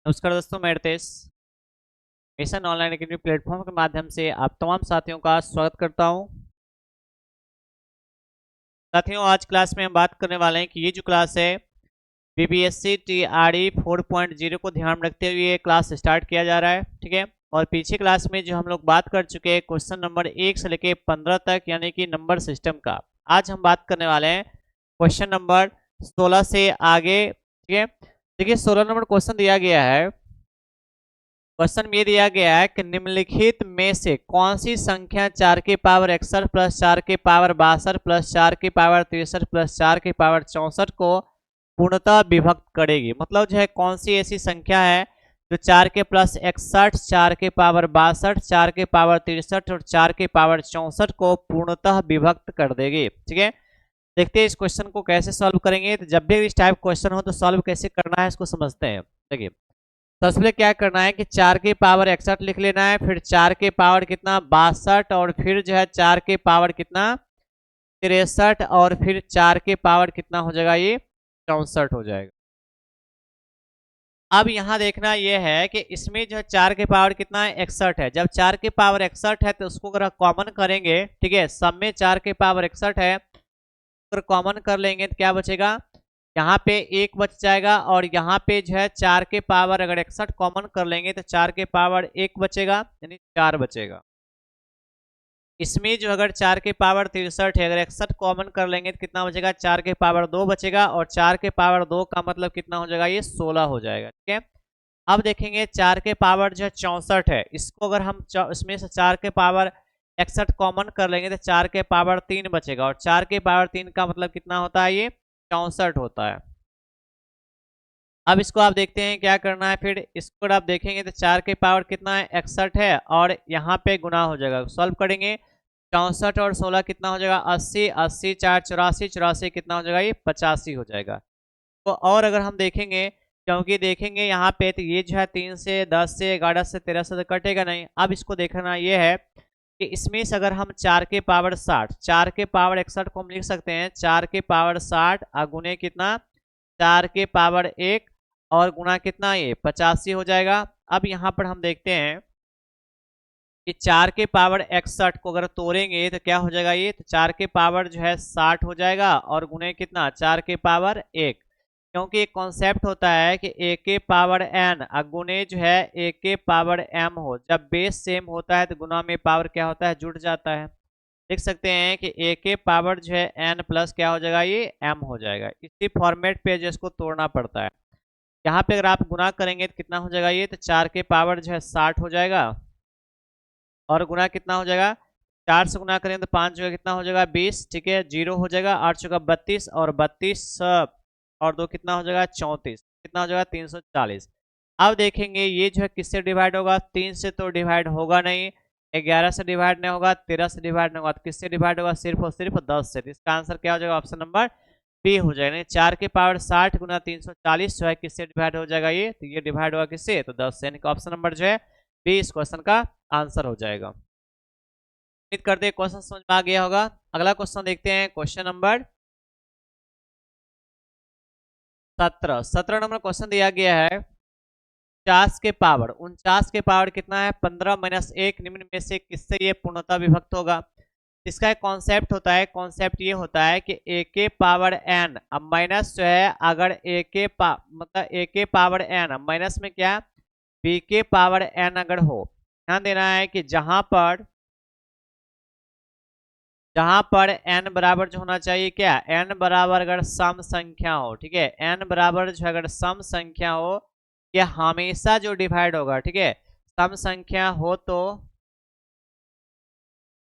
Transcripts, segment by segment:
नमस्कार दोस्तों, मैं Ritesh mission online academy platform के माध्यम से आप तमाम साथियों का स्वागत करता हूं। साथियों, आज क्लास में हम बात करने वाले हैं कि ये जो क्लास है बीपीएससी टीआरई 4.0 को ध्यान में रखते हुए ये क्लास स्टार्ट किया जा रहा है। ठीक है, और पीछे क्लास में जो हम लोग बात कर चुके हैं क्वेश्चन नंबर 1 से लेके 15 तक, यानी कि नंबर सिस्टम का, आज हम बात करने वाले हैं क्वेश्चन नंबर 16 से आगे। ठीक है, देखिए 16 नंबर क्वेश्चन दिया गया है। क्वेश्चन में दिया गया है कि निम्नलिखित में से कौन सी संख्या 4 की पावर 61 प्लस 4 की पावर 62 प्लस 4 की पावर 63 प्लस 4 की पावर 64 को पूर्णतः विभक्त करेगी। मतलब जो है कौन सी ऐसी संख्या है जो 4 के प्लस 61, 4 के पावर 62, 4 के पावर 63 और 4 के पावर 64 को पूर्णतः विभक्त कर देगी। ठीक है, देखते हैं इस क्वेश्चन को कैसे सॉल्व करेंगे। तो जब भी इस टाइप क्वेश्चन हो तो सॉल्व कैसे करना है इसको समझते हैं। देखिए, सबसे पहले क्या करना है कि 4 की पावर 61 लिख लेना है, फिर 4 के पावर कितना 62, और फिर जो है 4 के पावर कितना 63, और फिर 4 के पावर कितना हो जाएगा, ये 64 हो जाएगा। अब यहाँ देखना ये है कि इसमें जो है 4 के पावर कितना है 61 है। जब 4 के पावर 61 है तो उसको अगर कॉमन करेंगे, ठीक है, सब में 4 के पावर 61 है, अगर कॉमन कर लेंगे तो क्या बचेगा, यहाँ पे 1 बच जाएगा, और यहाँ पे जो है 4 के पावर अगर 61 कॉमन कर लेंगे तो 4 के पावर 1 बचेगा, यानी 4 बचेगा। इसमें जो अगर 4 के पावर 63 है, अगर 61 कॉमन कर लेंगे तो कितना बचेगा, 4 के पावर 2 बचेगा, और 4 के पावर 2 का मतलब कितना हो जाएगा, ये 16 हो जाएगा। ठीक है, अब देखेंगे 4 के पावर जो है 64 है, इसको अगर हम इसमें से 4 के पावर 61 कॉमन कर लेंगे तो 4 के पावर 3 बचेगा, और 4 के पावर 3 का मतलब कितना होता है, ये 64 होता है। अब इसको आप देखते हैं क्या करना है। फिर इसको आप देखेंगे तो 4 के पावर कितना है 61 है, और यहाँ पे गुना हो जाएगा, सॉल्व करेंगे 64 और 16 कितना हो जाएगा 80, 80 4 84, 84 कितना हो जाएगा, ये 85 हो जाएगा। तो और अगर हम देखेंगे, क्योंकि देखेंगे यहाँ पे तो ये जो है 3 से 10 से 11 से 13 से तो कटेगा नहीं। अब इसको देखना ये है कि इसमें से अगर हम 4 के पावर 60, 4 के पावर 61 को हम लिख सकते हैं 4 के पावर 60 अगुने कितना 4 के पावर 1 और गुना कितना, ये 85 हो जाएगा। अब यहाँ पर हम देखते हैं कि 4 के पावर 61 को अगर तोड़ेंगे तो क्या हो जाएगा, ये तो 4 के पावर जो है 60 हो जाएगा, और गुने कितना 4 के पावर 1, क्योंकि एक कॉन्सेप्ट होता है कि ए के पावर एन अगुने जो है ए के पावर एम हो, जब बेस सेम होता है तो गुना में पावर क्या होता है, जुड़ जाता है। देख सकते हैं कि ए के पावर जो है एन प्लस क्या हो जाएगा, ये एम हो जाएगा। इसी फॉर्मेट पे जो इसको तोड़ना पड़ता है। यहाँ पे अगर आप गुना करेंगे तो कितना हो जाएगा, ये तो 4 के पावर जो है 60 हो जाएगा, और गुना कितना हो जाएगा, 4 से गुना करेंगे तो 5 जगह कितना हो जाएगा 20। ठीक है, 0 हो जाएगा, 8 जगह 32, और 32 और 2 कितना हो जाएगा 34, कितना हो जाएगा 340। अब देखेंगे ये जो है किससे डिवाइड होगा, 3 से तो डिवाइड होगा नहीं, 11 से डिवाइड नहीं होगा, 13 से डिवाइड नहीं होगा, तो किससे डिवाइड होगा, सिर्फ और सिर्फ 10 से। तो इसका आंसर क्या हो जाएगा, ऑप्शन नंबर बी हो जाएगा। 4 के पावर 60 गुना 340 जो है किससे डिवाइड हो जाएगा, ये तो ये डिवाइड होगा किससे, तो 10 से, यानी कि ऑप्शन नंबर जो है बी इस क्वेश्चन का आंसर हो जाएगा। उम्मीद करते हैं क्वेश्चन समझ में आ गया होगा। अगला क्वेश्चन देखते हैं, क्वेश्चन नंबर 17। 17 नंबर क्वेश्चन दिया गया है 49 के पावर कितना है 15 माइनस 1, निम्न में से किससे ये पूर्णतः विभक्त होगा। इसका एक कॉन्सेप्ट होता है, कॉन्सेप्ट ये होता है कि ए के पावर एन, अब माइनस जो है अगर मतलब ए के पावर एन माइनस में क्या बी के पावर एन अगर हो, ध्यान देना है कि जहां पर n बराबर जो होना चाहिए क्या, n बराबर अगर सम संख्या हो, ठीक है, n बराबर जो अगर सम संख्या हो, ये हमेशा जो डिवाइड होगा, ठीक है, सम संख्या हो तो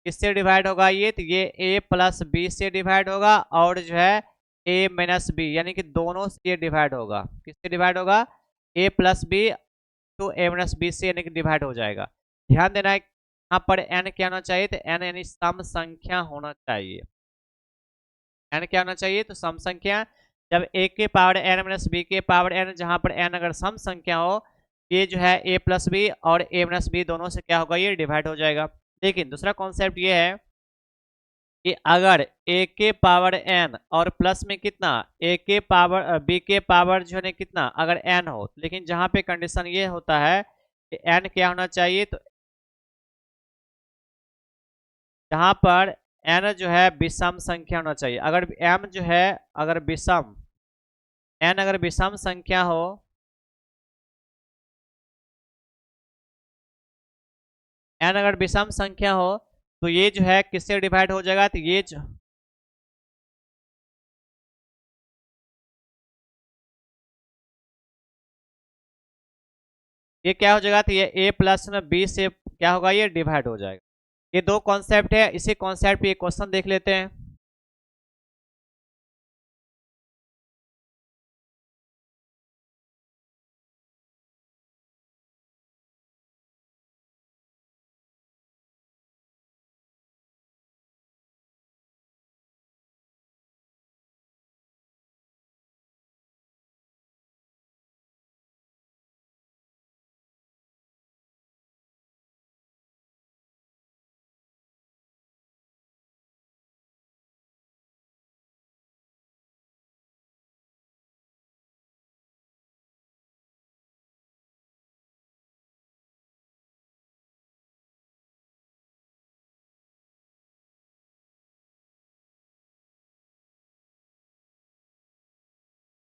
किससे डिवाइड होगा, ये तो ये a प्लस बी से डिवाइड होगा, और जो है a माइनस बी, यानी कि दोनों से ये डिवाइड होगा। किससे डिवाइड होगा, a प्लस बी तो a माइनस बी से, यानी कि डिवाइड हो जाएगा। ध्यान देना है यहाँ पर n क्या होना चाहिए, तो n यानी सम संख्या होना चाहिए। n क्या होना चाहिए, तो सम संख्या। जब a के पावर n माइनस बी के पावर n, जहां पर n अगर सम संख्या हो, ये जो है a प्लस बी और a माइनस बी दोनों से क्या होगा, ये डिवाइड हो जाएगा। लेकिन दूसरा कॉन्सेप्ट ये है कि अगर a के पावर n और प्लस में कितना a के पावर b के पावर जो है कितना अगर n हो, लेकिन जहां पे कंडीशन ये होता है कि n क्या होना चाहिए, तो जहां पर n जो है विषम संख्या होना चाहिए। अगर m जो है अगर विषम n अगर विषम संख्या हो, n अगर विषम संख्या हो तो ये जो है किससे डिवाइड हो जाएगा, तो ये जो ये क्या हो जाएगा, तो ये a प्लस में b से क्या होगा, ये डिवाइड हो जाएगा। ये दो कॉन्सेप्ट है, इसी कॉन्सेप्ट पे एक क्वेश्चन देख लेते हैं।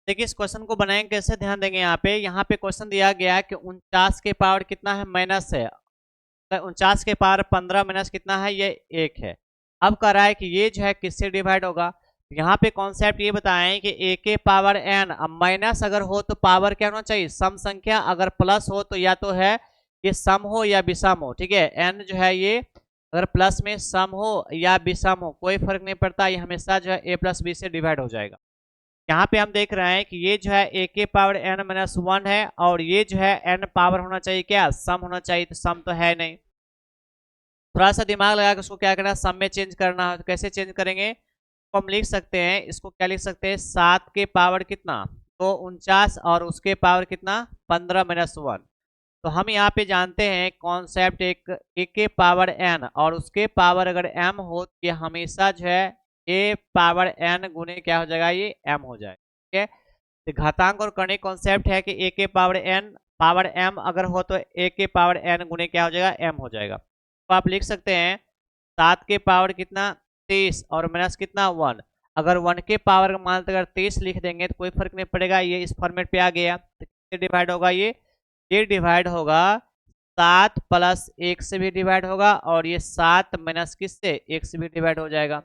देखिए इस क्वेश्चन को बनाएंगे कैसे, ध्यान देंगे यहाँ पे क्वेश्चन दिया गया है कि 49 के पावर कितना है, माइनस है। 49 के पावर 15 माइनस कितना है, ये 1 है। अब कह रहा है कि ये जो है किससे डिवाइड होगा, यहाँ पे कॉन्सेप्ट ये बताएं कि a के पावर n, अब माइनस अगर हो तो पावर क्या होना चाहिए, सम संख्या, अगर प्लस हो तो या तो है ये सम हो या विषम हो। ठीक है, n जो है ये अगर प्लस में सम हो या विषम हो कोई फर्क नहीं पड़ता, ये हमेशा जो है a प्लस बी से डिवाइड हो जाएगा। यहाँ पे हम देख रहे हैं कि ये जो है a के पावर n माइनस 1 है और ये जो है n पावर होना चाहिए क्या, सम होना चाहिए, तो सम तो है नहीं। थोड़ा सा दिमाग लगा के उसको क्या करना है, सम में चेंज करना है। तो कैसे चेंज करेंगे, तो हम लिख सकते हैं इसको, क्या लिख सकते हैं, 7 के पावर कितना, तो 49 और उसके पावर कितना 15 माइनस 1। तो हम यहाँ पे जानते हैं कॉन्सेप्ट एक के पावर n और उसके पावर अगर m हो तो ये हमेशा जो है a पावर n गुने क्या हो जाएगा, ये m हो जाएगा। ठीक है, तो घातांक और कर्ण कॉन्सेप्ट है कि a के पावर n पावर m अगर हो तो a के पावर n गुने क्या हो जाएगा, m हो जाएगा। तो आप लिख सकते हैं 7 के पावर कितना 23 और माइनस कितना 1। अगर 1 के पावर मान अगर 23 लिख देंगे तो कोई फर्क नहीं पड़ेगा, ये इस फॉर्मेट पे आ गया। तो किससे डिवाइड होगा, ये डिवाइड होगा 7 प्लस 1 से भी डिवाइड होगा और ये 7 माइनस किससे 1 से भी डिवाइड हो जाएगा।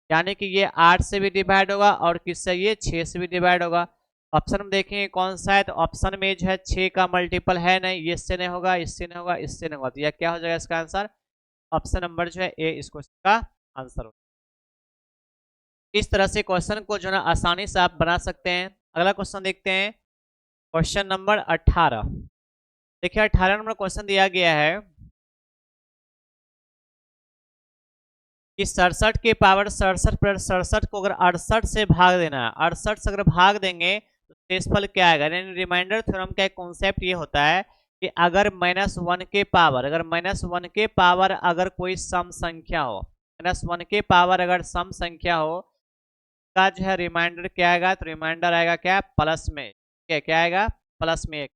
यानी कि ये 8 से भी डिवाइड होगा और किससे, ये 6 से भी डिवाइड होगा। ऑप्शन में देखेंगे कौन सा है, तो ऑप्शन में जो है 6 का मल्टीपल है नहीं, ये इससे नहीं होगा, इससे नहीं होगा, इससे नहीं होगा, तो यह क्या हो जाएगा इसका आंसर, ऑप्शन नंबर जो है ए इस क्वेश्चन का आंसर होगा। इस तरह से क्वेश्चन को जो है आसानी से आप बना सकते हैं। अगला क्वेश्चन देखते हैं, क्वेश्चन नंबर 18। देखिए 18 नंबर क्वेश्चन दिया गया है कि 67 के पावर 67 पर 67 को अगर 68 से भाग देना है, 68 से अगर भाग देंगे तो शेषफल क्या आएगा। यानी रिमाइंडर थ्योरम का एक कॉन्सेप्ट ये होता है कि अगर -1 के पावर, अगर -1 के पावर अगर कोई सम संख्या हो, -1 के पावर अगर सम संख्या हो का जो है रिमाइंडर क्या आएगा, तो रिमाइंडर आएगा क्या, प्लस में। क्या आएगा, प्लस में 1।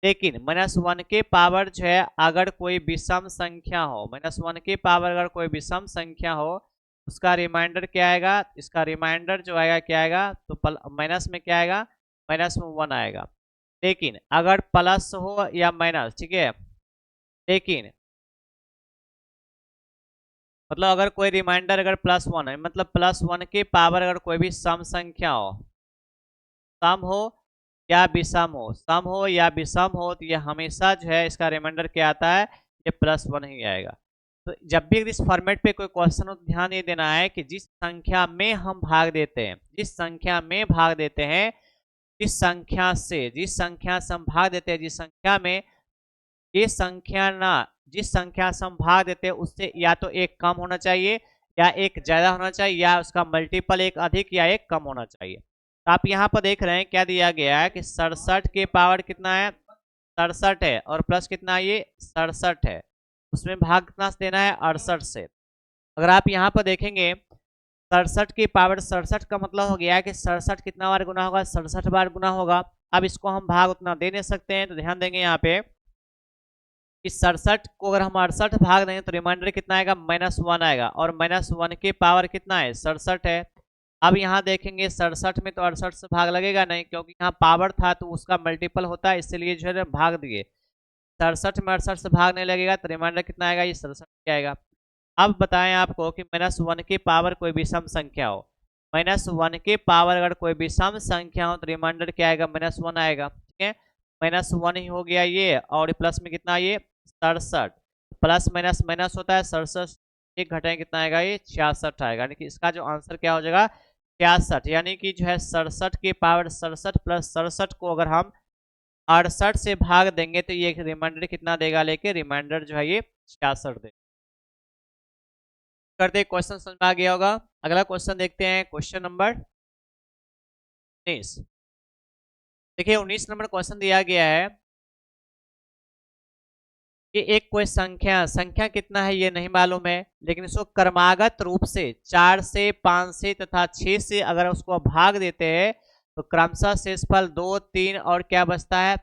लेकिन -1 के पावर जो है अगर कोई विषम संख्या हो, -1 के पावर अगर कोई विषम संख्या हो उसका रिमाइंडर क्या आएगा, इसका रिमाइंडर जो आएगा क्या आएगा, तो माइनस में क्या आएगा, माइनस में 1 आएगा। लेकिन अगर प्लस हो या माइनस, ठीक है, लेकिन मतलब अगर कोई रिमाइंडर अगर +1 है, मतलब +1 के पावर अगर कोई भी सम संख्या हो, सम हो या विषम हो, सम हो या विषम हो, तो ये हमेशा जो है इसका रिमाइंडर क्या आता है, ये +1 ही आएगा। तो जब भी इस फॉर्मेट पे कोई क्वेश्चन हो तो ध्यान ये देना है कि जिस संख्या में हम भाग देते हैं, जिस संख्या में भाग देते हैं, जिस संख्या से हम भाग देते हैं, जिस संख्या में, ये संख्या ना, जिस संख्या से हम भाग देते हैं उससे या तो एक कम होना चाहिए या एक ज्यादा होना चाहिए या उसका मल्टीपल एक अधिक या एक कम होना चाहिए। तो आप यहाँ पर देख रहे हैं क्या दिया गया है कि 67 के पावर कितना है, 67 है और प्लस कितना है, ये 67 है, उसमें भाग कितना से देना है, 68 से। अगर आप यहाँ पर देखेंगे 67 की पावर 67 का मतलब हो गया कि 67 कितना बार गुना होगा, 67 बार गुना होगा। अब इसको हम भाग उतना दे नहीं सकते हैं, तो ध्यान देंगे यहाँ पे कि 67 को अगर हम 68 भाग देंगे तो रिमाइंडर कितना आएगा, -1 आएगा, और -1 की पावर कितना है, 67 है। अब यहाँ देखेंगे 67 में तो 68 से भाग लगेगा नहीं, क्योंकि यहाँ पावर था तो उसका मल्टीपल होता है, इसलिए जो है भाग दिए। 67 में 68 से भाग नहीं लगेगा तो रिमाइंडर कितना आएगा, ये 67 आएगा। अब बताएं आपको कि -1 की पावर कोई विषम संख्या हो, -1 की पावर अगर कोई विषम संख्या हो तो रिमाइंडर क्या आएगा, -1 आएगा। ठीक है, -1 ही हो गया ये, और प्लस में कितना, ये 67, प्लस माइनस माइनस होता है 67, एक घटाएं कितना आएगा, ये 66 आएगा। यानी कि इसका जो आंसर क्या हो जाएगा, 66। यानी कि जो है 67 की पावर 67 प्लस 67 को अगर हम 68 से भाग देंगे तो ये रिमाइंडर कितना देगा, लेके रिमाइंडर जो है ये 66 देगा। करते क्वेश्चन समझ में आ गया होगा। अगला क्वेश्चन देखते हैं, क्वेश्चन नंबर 19। देखिए 19 नंबर क्वेश्चन दिया गया है कि एक कोई संख्या कितना है ये नहीं मालूम है, लेकिन इसको क्रमागत रूप से 4 से 5 से तथा 6 से अगर उसको भाग देते हैं तो क्रमशः शेषफल 2 3 और क्या बचता है,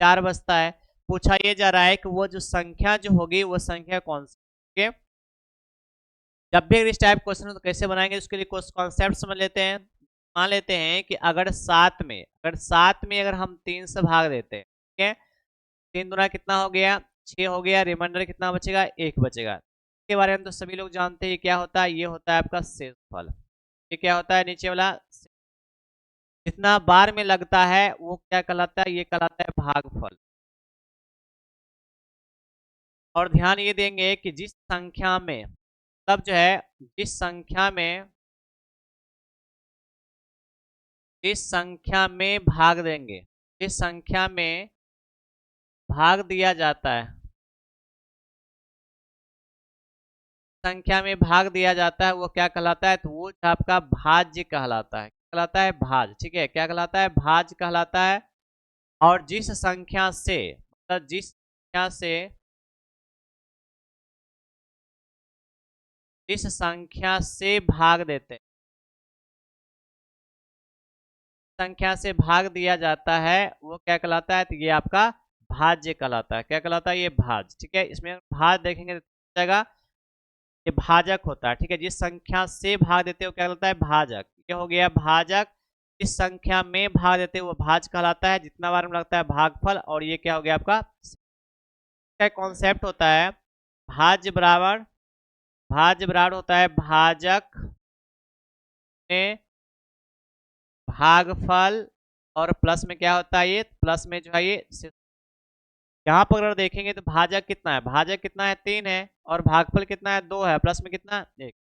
4 बचता है। पूछा ये जा रहा है कि वो जो संख्या जो होगी वो संख्या कौन सी। ठीक है, जब भी इस टाइप क्वेश्चन हो तो कैसे बनाएंगे, उसके लिए कुछ कॉन्सेप्ट समझ लेते हैं। मान लेते हैं कि अगर 7 में अगर हम 3 से भाग देते हैं, ठीक है, 3 दूना कितना हो गया, 6 हो गया, रिमाइंडर कितना बचेगा, 1 बचेगा। इसके बारे में तो सभी लोग जानते हैं क्या होता है, ये होता है आपका शेषफल। ये क्या होता है, नीचे वाला जितना बार में लगता है वो क्या कहलाता है, ये कहलाता है भागफल। और ध्यान ये देंगे कि जिस संख्या में, तब जो है जिस संख्या में भाग देंगे, जिस संख्या में भाग दिया जाता है, संख्या में भाग दिया जाता है वो क्या कहलाता है, तो वो आपका भाज्य कहलाता है। कहलाता है भाज्य। ठीक है, क्या कहलाता है, भाज्य कहलाता है। और जिस संख्या से, मतलब जिस संख्या से भाग देते हैं, संख्या से भाग दिया जाता है वो क्या कहलाता है, तो ये आपका भाज्य कहलाता है। क्या कहलाता है, ये भाज्य। ठीक है, इसमें भाज्य देखेंगे तो जाएगा ये भाजक होता है। ठीक है, जिस संख्या से भाग देते हो क्या कहलाता है, भाजक। ये हो गया भाजक। जिस संख्या में भाग देते हैं वो भाज्य कहलाता है, जितना बार में लगता है भागफल। और ये क्या हो गया आपका, क्या कॉन्सेप्ट होता है, भाज्य बराबर होता है भाजक में भागफल, और प्लस में क्या होता है, ये प्लस में जो है ये यहाँ पर अगर देखेंगे तो भाजक कितना है, 3 है, और भागफल कितना है, 2 है, प्लस में कितना 1,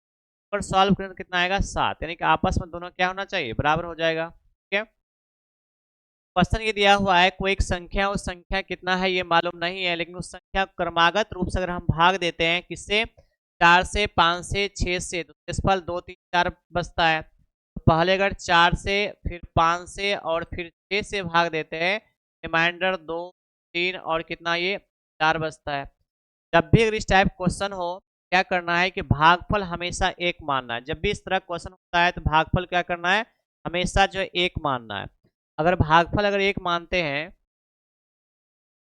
पर सॉल्व करें तो कितना आएगा 7। यानी कि आपस में दोनों क्या होना चाहिए, बराबर हो जाएगा। ठीक है, क्वेश्चन ये दिया हुआ है कोई एक संख्या, उस संख्या कितना है ये मालूम नहीं है, लेकिन उस संख्या को क्रमागत रूप से अगर हम भाग देते हैं किससे, 4 से 5 से 6 से, तो शेषफल 2 3 4 बचता है। तो पहले अगर 4 से, फिर 5 से, और फिर 6 से भाग देते हैं, रिमाइंडर 2 3 और कितना, ये 4 बचता है। जब भी अगर इस टाइप क्वेश्चन हो, क्या करना है कि भागफल हमेशा 1 मानना है। जब भी इस तरह क्वेश्चन होता है तो भागफल क्या करना है, हमेशा जो है 1 मानना है। अगर भागफल अगर 1 मानते हैं,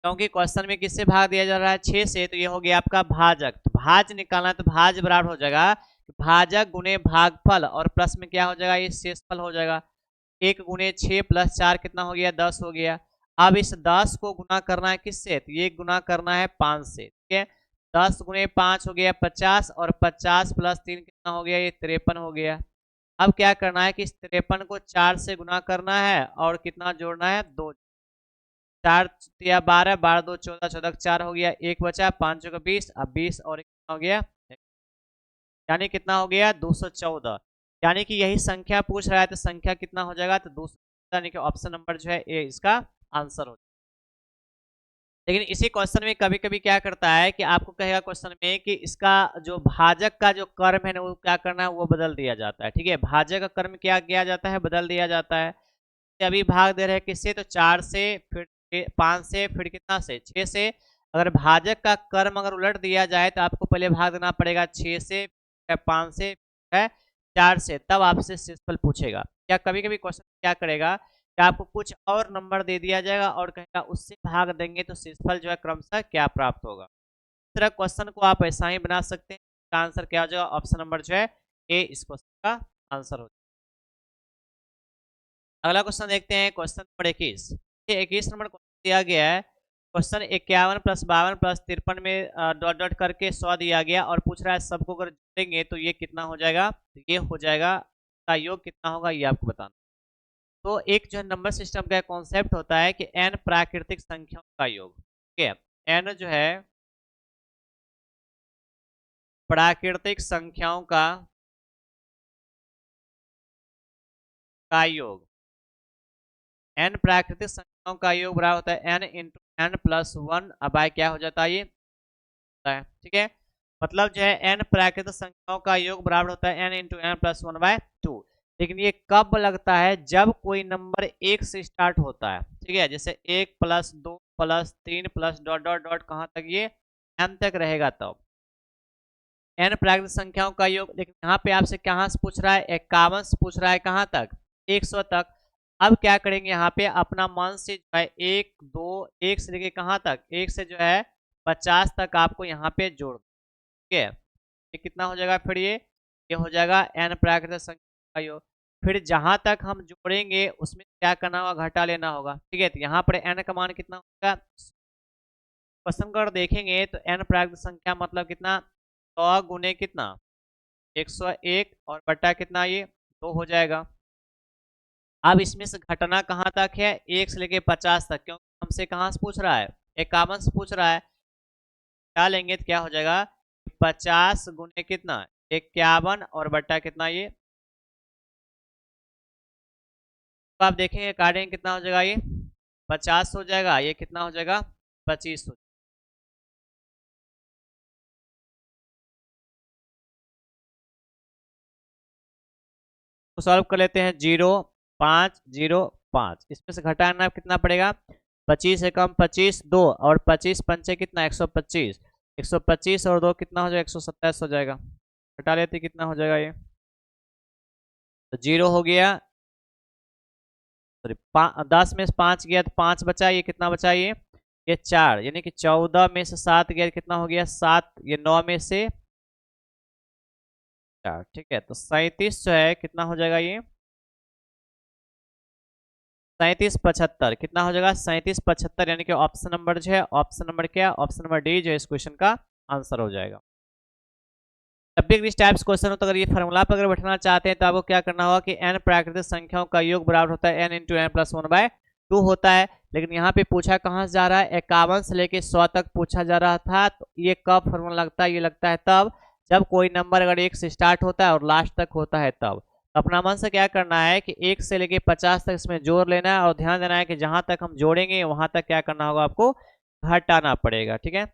क्योंकि क्वेश्चन में किससे भाग दिया जा रहा है, 6 से, तो ये हो गया आपका भाजक। तो भाज्य निकालना है तो भाज्य बराबर हो जाएगा भाजक गुने भागफल, और प्लस में क्या हो जाएगा, ये शेषफल हो जाएगा। 1 गुने 6 प्लस 4 कितना हो गया, 10 हो गया। अब इस 10 को गुना करना है किससे, तो ये गुना करना है 5 से। ठीक है, 10 गुने 5 हो गया 50, और 50 प्लस 3 कितना हो गया, ये 53 हो गया। अब क्या करना है कि इस 53 को 4 से गुना करना है, और कितना जोड़ना है, 2। 4 या 12, 12 2 14, 14 4 हो गया, 1 बचा, 5 का 20, अब 20 और कितना हो गया, यानी कितना हो गया, 214। यानी कि यही संख्या पूछ रहा है तो संख्या कितना हो जाएगा, तो 214, यानी कि ऑप्शन नंबर जो है ए इसका आंसर हो। लेकिन इसी क्वेश्चन में कभी कभी क्या करता है कि आपको कहेगा क्वेश्चन में कि इसका जो भाजक का जो कर्म है ना वो क्या करना है, वो बदल दिया जाता है। ठीक है, भाजक का कर्म क्या किया जाता है, बदल दिया जाता है। अभी भाग दे रहे हैं किससे, तो 4 से, फिर 5 से, फिर कितना से, 6 से। अगर भाजक का कर्म अगर उलट दिया जाए तो आपको पहले भाग देना पड़ेगा 6 से, है 5 से है 4 से, तब आपसे शेषफल पूछेगा। क्या कभी कभी क्वेश्चन क्या करेगा कि आपको कुछ और नंबर दे दिया जाएगा और कहेगा उससे भाग देंगे तो शेषफल जो है क्रमशः क्या प्राप्त होगा। इस तरह क्वेश्चन को आप ऐसा ही बना सकते हैं। इसका आंसर क्या हो जाएगा, ऑप्शन नंबर जो है ए इस क्वेश्चन का आंसर हो जाएगा। अगला क्वेश्चन देखते हैं, क्वेश्चन नंबर 21। 21 नंबर क्वेश्चन दिया गया है, क्वेश्चन 51 + 52 + 53 में डॉट डॉट करके 100 दिया गया और पूछ रहा है सबको अगर जोड़ेंगे तो ये कितना हो जाएगा, तो ये हो जाएगा का योग कितना होगा ये आपको बताना। तो एक जो है नंबर सिस्टम का कॉन्सेप्ट होता है कि n प्राकृतिक संख्याओं का योग, ठीक है, n जो है प्राकृतिक संख्याओं का योग, n प्राकृतिक संख्याओं का योग बराबर होता है n इंटू n प्लस 1 अब क्या हो जाता है ये होता है, ठीक है। मतलब जो है n प्राकृतिक संख्याओं का योग बराबर होता है n इंटू n प्लस 1/2। लेकिन ये कब लगता है, जब कोई नंबर 1 से स्टार्ट होता है, ठीक है, जैसे 1 + 2 + 3 + डॉट डॉट डॉट कहाँ तक ये n तक रहेगा तब n प्राकृतिक संख्याओं का योग। लेकिन यहाँ पे आपसे कहाँ से पूछ रहा है, 51 से पूछ रहा है, कहाँ तक 100 तक। अब क्या करेंगे, यहाँ पे अपना मन से जो है 1 2 1 से लेके कहाँ तक, 1 से जो है 50 तक आपको यहाँ पे जोड़, ठीक है। ये कितना हो जाएगा, फिर ये हो जाएगा n प्राकृतिक संख्या का योग। फिर जहां तक हम जोड़ेंगे उसमें क्या करना होगा, घटा लेना होगा, ठीक है। तो यहाँ पर n का मान कितना होगा, क्वेश्चन को अगर देखेंगे तो n प्राकृतिक संख्या मतलब कितना, 100 गुने कितना 101 और बटा कितना ये 2 हो जाएगा। अब इसमें से घटना कहाँ तक है, 1 से लेके 50 तक, क्योंकि हमसे कहाँ से पूछ रहा है, 51 से पूछ रहा है। क्या लेंगे तो क्या हो जाएगा, 50 गुने कितना 51 और बटा कितना ये, तो आप देखेंगे काटेंगे कितना हो जाएगा, ये 50 हो जाएगा, ये कितना हो जाएगा 25 हो। तो सॉल्व कर लेते हैं, 0 5 0 5, इसमें से घटाना कितना पड़ेगा, 25 से कम 25 2 और 25 पंचे कितना 125, 125 और 2 कितना हो जाएगा 127 हो जाएगा। घटा लेते कितना हो जाएगा ये, तो 0 हो गया, सॉरी 10 में से 5 गया तो 5 बचा, ये कितना बचा ये 4, यानी कि 14 में से 7 गया कितना हो गया 7, ये 9 में से 4, ठीक है। तो 37 जो है कितना हो जाएगा ये 37 75 कितना हो जाएगा 37 75, यानी कि ऑप्शन नंबर जो है, ऑप्शन नंबर क्या, ऑप्शन नंबर डी जो है इस क्वेश्चन का आंसर हो जाएगा। जब भी इस टाइप्स क्वेश्चन हो तो अगर ये फॉर्मूला पर अगर बैठाना चाहते हैं तो आपको क्या करना होगा कि n प्राकृतिक संख्याओं का योग बराबर होता है n इंटू n प्लस 1/2 होता है। लेकिन यहाँ पे पूछा कहाँ से जा रहा है, 51 से लेके 100 तक पूछा जा रहा था। तो ये कब फॉर्मूला लगता है, ये लगता है तब जब कोई नंबर अगर 1 से स्टार्ट होता है और लास्ट तक होता है तब। अपना मन से क्या करना है कि 1 से लेके 50 तक इसमें जोड़ लेना है और ध्यान देना है कि जहां तक हम जोड़ेंगे वहां तक क्या करना होगा, आपको घटाना पड़ेगा, ठीक है।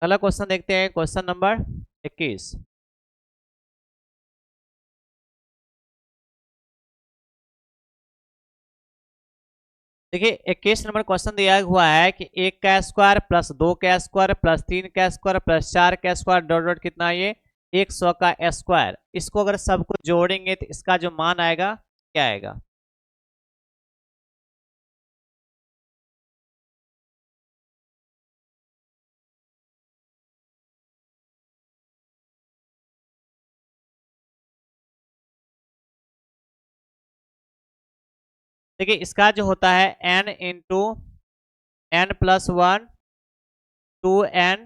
अगला क्वेश्चन देखते हैं, क्वेश्चन नंबर 21। देखिए 21 नंबर क्वेश्चन दिया हुआ है कि 1 का स्क्वायर प्लस 2 का स्क्वायर प्लस 3 का स्क्वायर प्लस 4 का स्क्वायर डॉट डॉट कितना ये 100 का स्क्वायर। इसको अगर सबको जोड़ेंगे तो इसका जो मान आएगा क्या आएगा। देखिए इसका जो होता है n into n plus 1 2n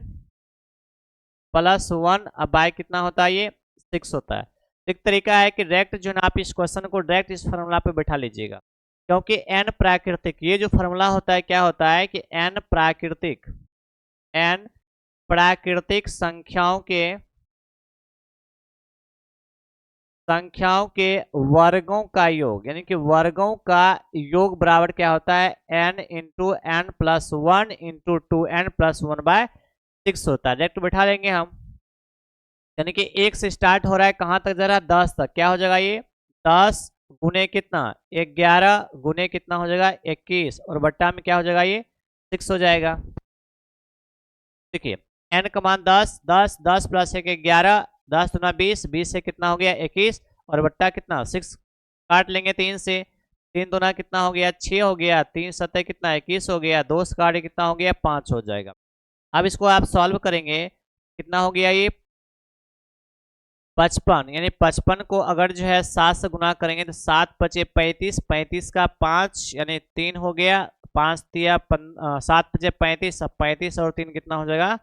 plus 1 अब बाय कितना होता है ये 6 होता है। एक तरीका है कि डायरेक्ट जो है आप इस क्वेश्चन को डायरेक्ट इस फॉर्मूला पे बैठा लीजिएगा, क्योंकि n प्राकृतिक ये जो फॉर्मूला होता है क्या होता है कि n प्राकृतिक संख्याओं के वर्गों का योग, यानी कि वर्गों का योग बराबर क्या होता है n into n plus 1 into 2n plus 1/6 होता है। डायरेक्ट बैठा लेंगे हम, यानी कि 1 से स्टार्ट हो रहा है कहाँ तक जा रहा है 10 तक, क्या हो जाएगा ये 10 गुने कितना 11 गुने कितना हो जाएगा 21 और बट्टा में क्या हो जाएगा ये 6 हो जाएगा। देखिए n का मान 10 10 10 प्लस 1 11 10 दूना 20, 20 से कितना हो गया 21 और बट्टा कितना 6 काट लेंगे 3 से, 3 दूना कितना हो गया 6 हो गया, 3 सत्ते कितना 21 हो गया, 2 से काटे कितना हो गया 5 हो जाएगा। अब इसको आप सॉल्व करेंगे कितना हो गया ये 55, यानी 55 को अगर जो है 7 से गुना करेंगे तो 7 पचे 35, 35 का 5 यानी 3 हो गया, 5 दिया 7 पचे 35, 35 और 3 कितना हो जाएगा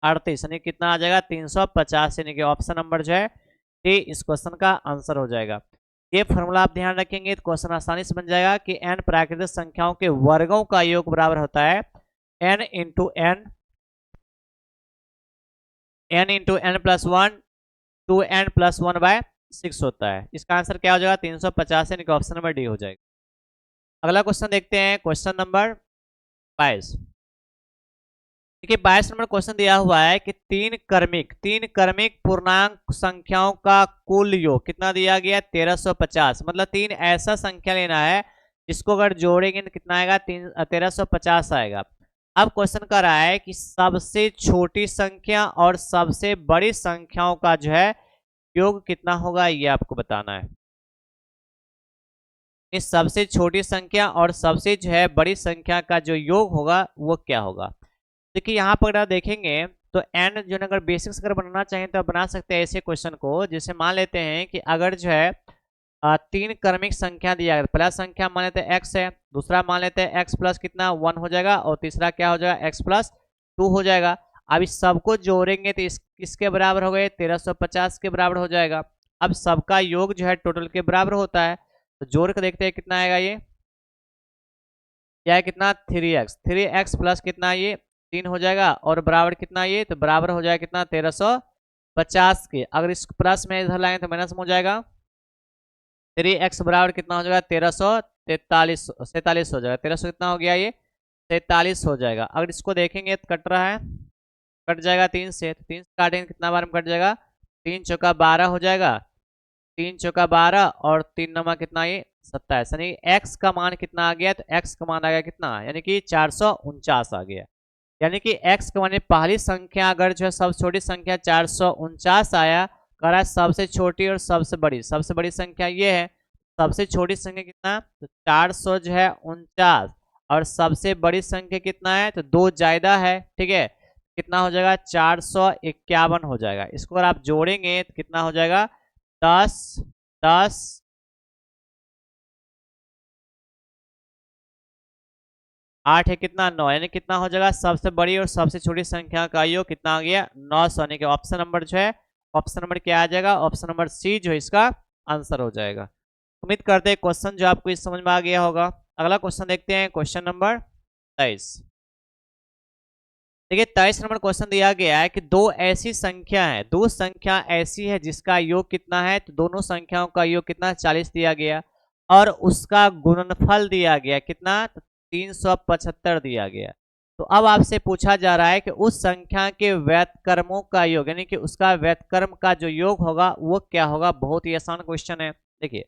38, यानी कितना आ जाएगा 350, यानी कि ऑप्शन नंबर जो है डी इस क्वेश्चन का आंसर हो जाएगा। ये फॉर्मूला आप ध्यान रखेंगे तो क्वेश्चन आसानी से बन जाएगा कि n प्राकृतिक संख्याओं के वर्गों का योग बराबर होता है n into n plus 1 2n plus 1/6 होता है। इसका आंसर क्या हो जाएगा 350, यानी कि ऑप्शन नंबर डी हो जाएगा। अगला क्वेश्चन देखते हैं, क्वेश्चन नंबर 22। देखिए 22 नंबर क्वेश्चन दिया हुआ है कि तीन क्रमिक पूर्णांक संख्याओं का कुल योग कितना दिया गया 1350, मतलब तीन ऐसा संख्या लेना है जिसको अगर जोड़ेंगे तो कितना आएगा 1350 आएगा। अब क्वेश्चन कर रहा है कि सबसे छोटी संख्या और सबसे बड़ी संख्याओं का जो है योग कितना होगा, ये आपको बताना है। इस सबसे छोटी संख्या और सबसे जो है बड़ी संख्या का जो योग होगा वो क्या होगा। देखिए यहाँ पर अगर देखेंगे तो n जो है अगर बेसिक्स अगर बनाना चाहें तो बना सकते हैं ऐसे क्वेश्चन को, जैसे मान लेते हैं कि अगर जो है तीन क्रमिक संख्या दिया है, पहला संख्या मान लेते हैं x है, दूसरा मान लेते हैं x प्लस कितना 1 हो जाएगा और तीसरा क्या हो जाएगा x प्लस 2 हो जाएगा। अब इस सबको जोड़ेंगे तो किसके बराबर हो गए 1350 के बराबर हो जाएगा। अब सबका योग जो है टोटल के बराबर होता है, तो जोड़ कर देखते हैं कितना आएगा, ये क्या है कितना 3x प्लस कितना ये 3 हो जाएगा और बराबर कितना ये, तो बराबर हो जाएगा कितना 1350 के। अगर इसको प्लस में इधर लाएंगे तो माइनस में हो जाएगा, 3x बराबर कितना हो जाएगा 1343 हो जाएगा, 1300 कितना हो गया ये 43 हो जाएगा। अगर इसको देखेंगे तो कट रहा है, कट जाएगा 3 से, तो 3 से काटेंगे कितना बार में कट जाएगा 3 चौका 12 हो जाएगा, 3 चौका 12 और 3 नमा कितना ये 27, यानी x का मान कितना आ गया, तो x का मान आ गया कितना, यानी कि 449 आ गया। यानी कि x का मान पहली संख्या अगर जो है सबसे छोटी संख्या 449 आया, कह रहा है सबसे छोटी और सबसे बड़ी संख्या ये है, सबसे छोटी संख्या कितना तो 400 जो है 49 और सबसे बड़ी संख्या कितना है तो 2 ज्यादा है, ठीक है, कितना हो जाएगा 451 हो जाएगा। इसको अगर आप जोड़ेंगे तो कितना हो जाएगा 10 10 8 है कितना 9, यानी कितना हो जाएगा सबसे बड़ी और सबसे छोटी संख्या का योग कितना आ गया 900, यानी कि ऑप्शन नंबर जो है ऑप्शन नंबर क्या आ जाएगा, ऑप्शन नंबर सी जो इसका आंसर हो जाएगा। उम्मीद करते हैं क्वेश्चन जो आपको इस समझ में आ गया होगा। अगला क्वेश्चन देखते हैं, क्वेश्चन नंबर 23। देखिए 23 नंबर क्वेश्चन दिया गया है कि दो ऐसी संख्या है, दो संख्या ऐसी है जिसका योग कितना है, तो दोनों संख्याओं का योग कितना 40 दिया गया और उसका गुणनफल दिया गया कितना 375 दिया गया। तो अब आपसे पूछा जा रहा है कि उस संख्या के व्युत्क्रमों का योग, यानी कि उसका व्युत्क्रम का जो योग होगा वो क्या होगा। बहुत ही आसान क्वेश्चन है। देखिए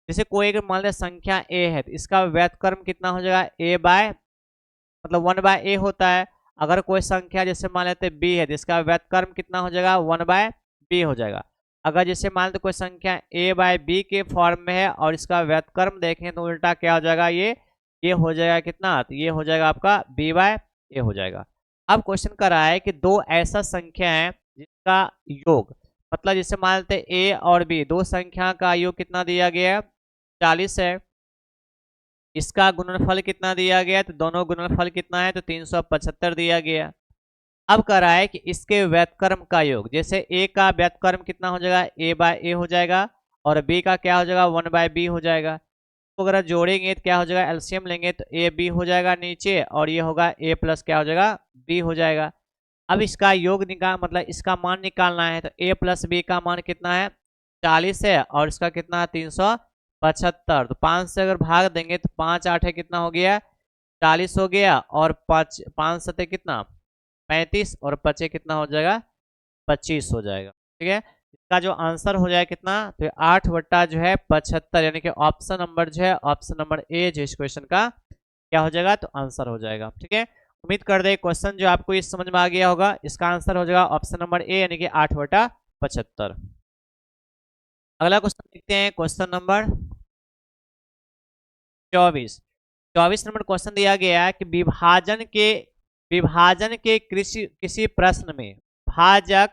जैसे कोई अगर मान लिया संख्या a है तो इसका व्युत्क्रम कितना हो जाएगा a बाय मतलब 1/a होता है। अगर कोई संख्या जैसे मान लेते b है तो इसका व्युत्क्रम कितना हो जाएगा 1/b हो जाएगा। अगर जैसे मान लेते कोई संख्या a/b के फॉर्म में है और इसका व्युत्क्रम देखें तो उल्टा क्या हो जाएगा, ये हो जाएगा कितना, तो ये हो जाएगा आपका b/a हो जाएगा। अब क्वेश्चन कर रहा है कि दो ऐसा संख्या है जिसका योग, मतलब जैसे मान लेते a और b दो संख्या का योग कितना दिया गया है 40 है, इसका गुणनफल कितना दिया गया, तो दोनों गुणनफल कितना है तो 375 दिया गया। अब कह रहा है कि इसके व्युत्क्रम का योग, जैसे a का व्युत्क्रम कितना हो जाएगा a/a हो जाएगा और b का क्या हो जाएगा 1/b हो जाएगा। तो अगर जोड़ेंगे तो क्या हो जाएगा, एलसीएम लेंगे तो ab हो जाएगा नीचे और ये होगा a प्लस क्या हो जाएगा b हो जाएगा। अब इसका योग मतलब इसका मान निकालना है, तो a प्लस b का मान कितना है 40 है और इसका कितना 375। तो 5 से अगर भाग देंगे तो 5 8 है कितना हो गया 40 हो गया और 5 7 कितना 35 और 5 कितना हो जाएगा 25 हो जाएगा। ठीक है, इसका जो आंसर हो जाएगा कितना, तो 8 बट्टा जो है 75, यानी कि ऑप्शन नंबर जो है ऑप्शन नंबर ए जो इस क्वेश्चन का क्या हो जाएगा तो आंसर हो जाएगा। ठीक है, उम्मीद कर दे क्वेश्चन जो आपको इस समझ में आ गया होगा। इसका आंसर हो जाएगा ऑप्शन नंबर ए, यानी कि 8 बट्टा 75। अगला क्वेश्चन देखते हैं, क्वेश्चन नंबर 24। 24 नंबर क्वेश्चन दिया गया है कि विभाजन के किसी किसी प्रश्न में भाजक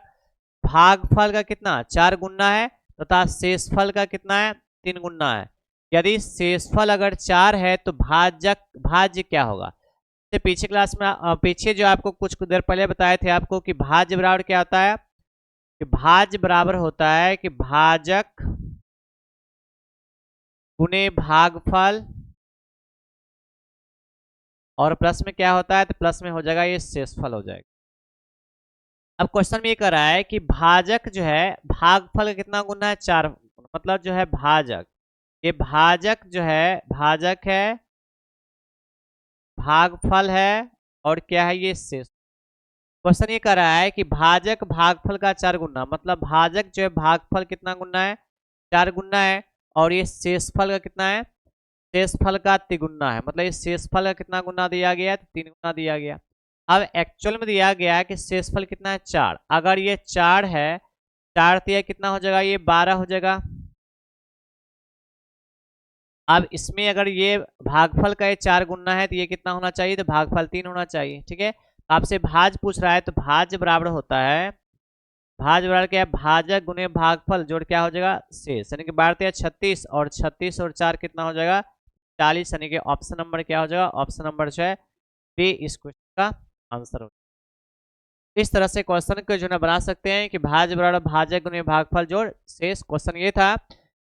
भागफल का कितना 4 गुना है तथा शेषफल का कितना है 3 गुना है। यदि शेषफल अगर 4 है तो भाज्य क्या होगा। से पीछे क्लास में पीछे जो आपको कुछ देर पहले बताए थे आपको कि भाज्य बराबर क्या होता है, कि भाज्य बराबर होता है कि भाजक गुने भागफल, और प्लस में क्या होता है, तो प्लस में हो जाएगा ये शेषफल हो जाएगा। अब क्वेश्चन में ये कर रहा है कि भाजक जो है भागफल का कितना गुना है 4, मतलब जो है भाजक, ये भाजक जो है भाजक है, भागफल है, और क्या है ये शेष। क्वेश्चन ये कर रहा है कि भाजक भागफल का 4 गुना, मतलब भाजक जो है भागफल कितना गुना है 4 गुना है, और ये शेषफल का कितना है, शेषफल का तिगुना है, मतलब ये शेषफल का कितना गुना दिया गया है, 3 गुना दिया गया। अब एक्चुअल में दिया गया है कि शेषफल कितना है 4, अगर ये 4 है 4 तो ये कितना हो जाएगा, ये 12 हो जाएगा। अब इसमें अगर ये भागफल का ये 4 गुना है तो ये कितना होना चाहिए, तो भागफल 3 होना चाहिए। ठीक है, आपसे भाज पूछ रहा है तो भाज बराबर होता है, भाज बराबर क्या है, भाजक गुने भागफल जोड़ क्या हो जाएगा शेष, यानी कि 12 36, और 36 और 4 कितना हो जाएगा 40, यानी कि ऑप्शन नंबर क्या हो जाएगा, ऑप्शन नंबर जो है बी इस क्वेश्चन का आंसर हो। इस तरह से क्वेश्चन को जो है बना सकते हैं कि भाज बराबर भाजक गुने भागफल जोड़ शेष। क्वेश्चन ये था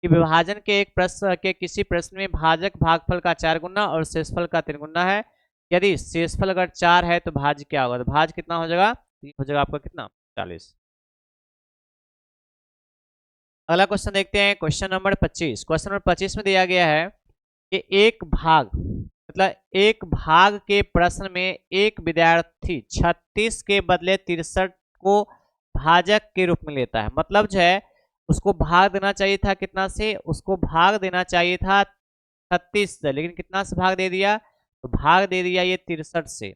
कि विभाजन के एक प्रश्न के किसी प्रश्न में भाजक भागफल का 4 गुना और शेषफल का 3 गुना है। यदि शेषफल अगर 4 है तो भाज क्या होगा, तो भाज कितना हो जाएगा, 3 हो जाएगा आपका कितना 40। अगला क्वेश्चन देखते हैं, क्वेश्चन नंबर 25। क्वेश्चन नंबर 25 में दिया गया है कि एक भाग, मतलब एक भाग के प्रश्न में एक विद्यार्थी 36 के बदले 63 को भाजक के रूप में लेता है, मतलब जो है उसको भाग देना चाहिए था कितना से, उसको भाग देना चाहिए था 36 से, लेकिन कितना से भाग दे दिया, तो भाग दे दिया ये 63 से।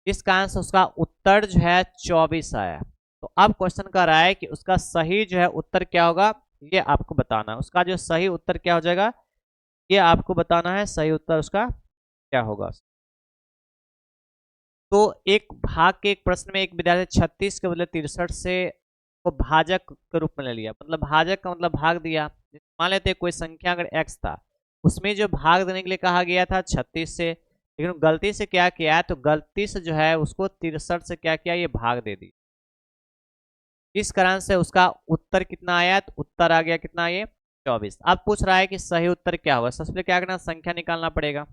इस कारण से उसका उत्तर जो है 24 आया। तो अब क्वेश्चन कर रहा है कि उसका सही जो है उत्तर क्या होगा, ये आपको बताना है। उसका जो सही उत्तर क्या हो जाएगा, ये आपको बताना है, सही उत्तर उसका क्या होगा। तो एक भाग के एक प्रश्न में एक विद्यार्थी 36 के बदले 63 से को भाजक के रूप में ले लिया, मतलब भाजक का मतलब भाग दिया। मान लेते कोई संख्या अगर x था, उसमें जो भाग देने के लिए कहा गया था 36 से, लेकिन गलती से क्या किया, तो गलती से जो है उसको 63 से क्या किया, ये भाग दे दी। इस कारण से उसका उत्तर कितना आया, तो उत्तर आ गया कितना, ये 24। अब पूछ रहा है कि सही उत्तर क्या होगा। सबसे पहले क्या करना, संख्या निकालना पड़ेगा।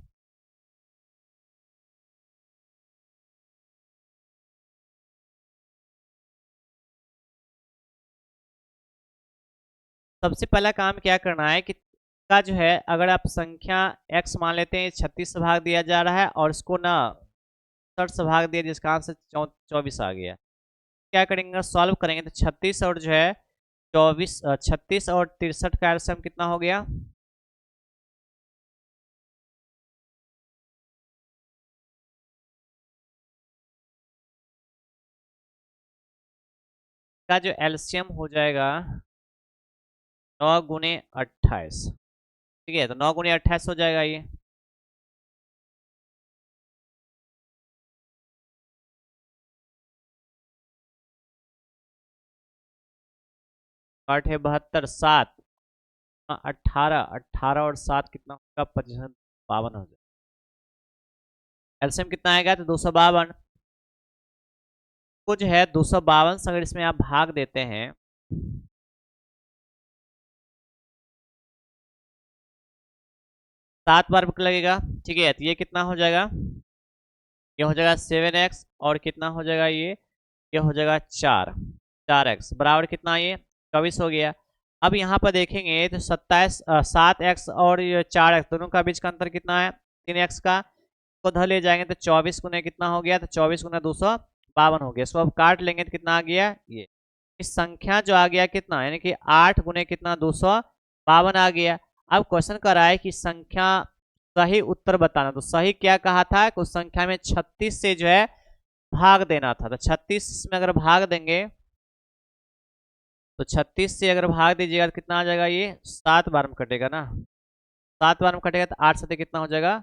सबसे पहला काम क्या करना है कि का जो है, अगर आप संख्या x मान लेते हैं 36 से भाग दिया जा रहा है और इसको ना 60 से भाग दिया, जिसका आंसर 24 आ गया। क्या करेंगे, सॉल्व करेंगे तो 36 और जो है 24, 36 और 63 का एलसीएम कितना हो गया, का जो एलसीएम हो जाएगा 9 गुने 28। ठीक है, तो 9 गुने 28 हो जाएगा ये। 8 है 72, 7 18, 18 और 7 कितना होगा 55, 52 हो जाएगा। एलसीएम कितना आएगा, तो 252 को जो है 252 से अगर इसमें आप भाग देते हैं, 7 बार लगेगा। ठीक है, तो ये कितना हो जाएगा, ये हो जाएगा 7x, और कितना हो जाएगा ये हो जाएगा 4x बराबर कितना, ये 24 हो गया। अब यहाँ पर देखेंगे तो 7x और ये 4x दोनों का बीच का अंतर कितना है, 3x का, को धर ले जाएंगे तो 24 गुना कितना हो गया, तो 24 गुना 252 हो गया। इसको अब काट लेंगे तो कितना आ गया, ये इस संख्या जो आ गया कितना, यानी कि 8 गुने कितना 252 आ गया। अब क्वेश्चन कर रहा है कि संख्या सही उत्तर बताना, तो सही क्या कहा था कि उस संख्या में 36 से जो है भाग देना था, तो 36 में अगर भाग देंगे तो 36 से अगर भाग दीजिएगा तो कितना आ जाएगा, ये 7 बार में कटेगा ना, 7 बार में कटेगा तो 8 से कितना हो जाएगा।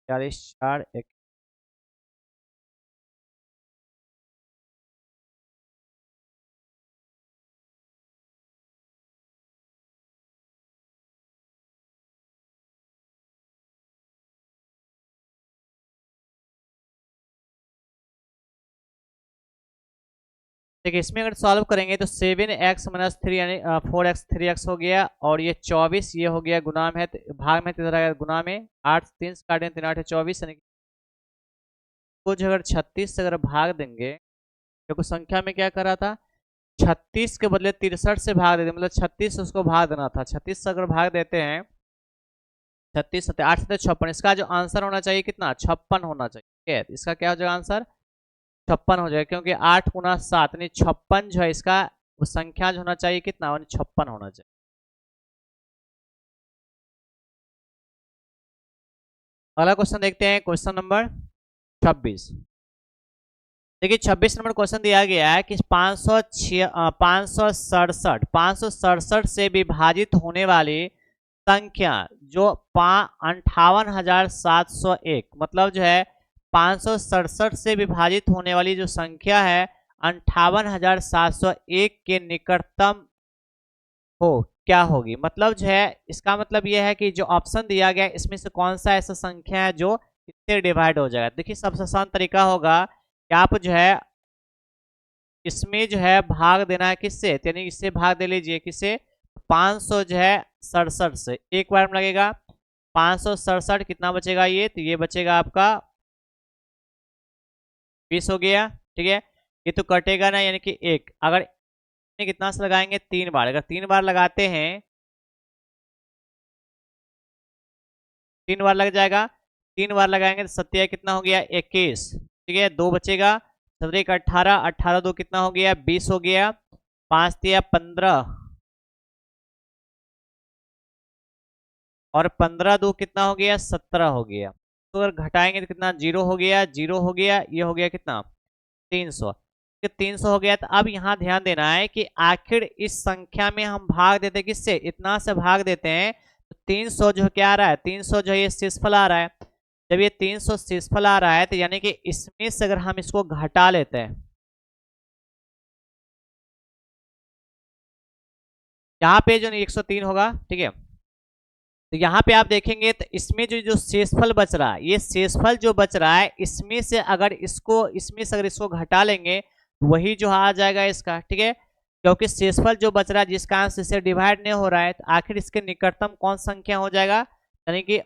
चालीस चार एक। देखिए इसमें अगर सॉल्व करेंगे तो 7x-3 यानी 4x 3x हो गया, और ये 24 ये हो गया गुना में है, तो भाग में किधर आएगा, गुना में। 8 3 से काटें 3 8 24, यानी को जो अगर 36 से अगर भाग देंगे, देखो संख्या में क्या कर रहा था, 36 के बदले 63 से भाग देते, मतलब 36 से उसको भाग देना था। 36 से अगर भाग देते हैं, 36 सत्ते 8 सत्ते 56, इसका जो आंसर होना चाहिए कितना, 56 होना चाहिए। ठीक है, इसका क्या हो जाएगा आंसर, 56 हो जाएगा, क्योंकि 8 गुना 7 यानी 56 जो है इसका संख्या जो होना चाहिए कितना, 56 होना चाहिए। अगला क्वेश्चन देखते हैं, क्वेश्चन नंबर 26। देखिए 26 नंबर क्वेश्चन दिया गया है कि 567 से विभाजित होने वाली संख्या जो 58,701, मतलब जो है 567 से विभाजित होने वाली जो संख्या है 58,701 के निकटतम हो क्या होगी। मतलब जो है इसका मतलब यह है कि जो ऑप्शन दिया गया है इसमें से कौन सा ऐसा संख्या है जो इससे डिवाइड हो जाएगा। देखिए सबसे आसान तरीका होगा कि आप जो है इसमें जो है भाग देना है किससे, यानी इससे भाग दे लीजिए किससे, 500 जो है 67 से, एक बार में लगेगा 567, कितना बचेगा ये, तो ये बचेगा आपका 20 हो गया। ठीक है, ये तो कटेगा ना, यानी कि एक, अगर कितना से लगाएंगे 3 बार, अगर 3 बार लगाते हैं, 3 बार लग जाएगा, 3 बार लगाएंगे तो सत्या कितना हो गया 21। ठीक है, 2 बचेगा, 17 का 18, 18 2 कितना हो गया 20 हो गया, 5 तिया 15, और 15 दो कितना हो गया 17 हो गया। तो अगर घटाएंगे तो कितना, 0 हो गया, 0 हो गया, ये हो गया कितना 300। 300 हो गया। तो अब यहाँ ध्यान देना है कि आखिर इस संख्या में हम भाग देते हैं किससे, इतना से भाग देते हैं, तो 300 जो क्या आ रहा है, 300 जो ये शेषफल आ रहा है। जब ये 300 शेषफल आ रहा है तो यानी कि इसमें से अगर हम इसको घटा लेते हैं, यहाँ पे जो 103 होगा। ठीक है, तो यहाँ पे आप देखेंगे तो इसमें जो जो शेषफल बच रहा है, ये शेषफल जो बच रहा है इसमें से अगर इसको घटा लेंगे तो वही जो आ जाएगा इसका। ठीक है, क्योंकि शेषफल जो बच रहा है जिसका अंश इससे डिवाइड नहीं हो रहा है, तो आखिर इसके निकटतम कौन संख्या हो जाएगा, यानी कि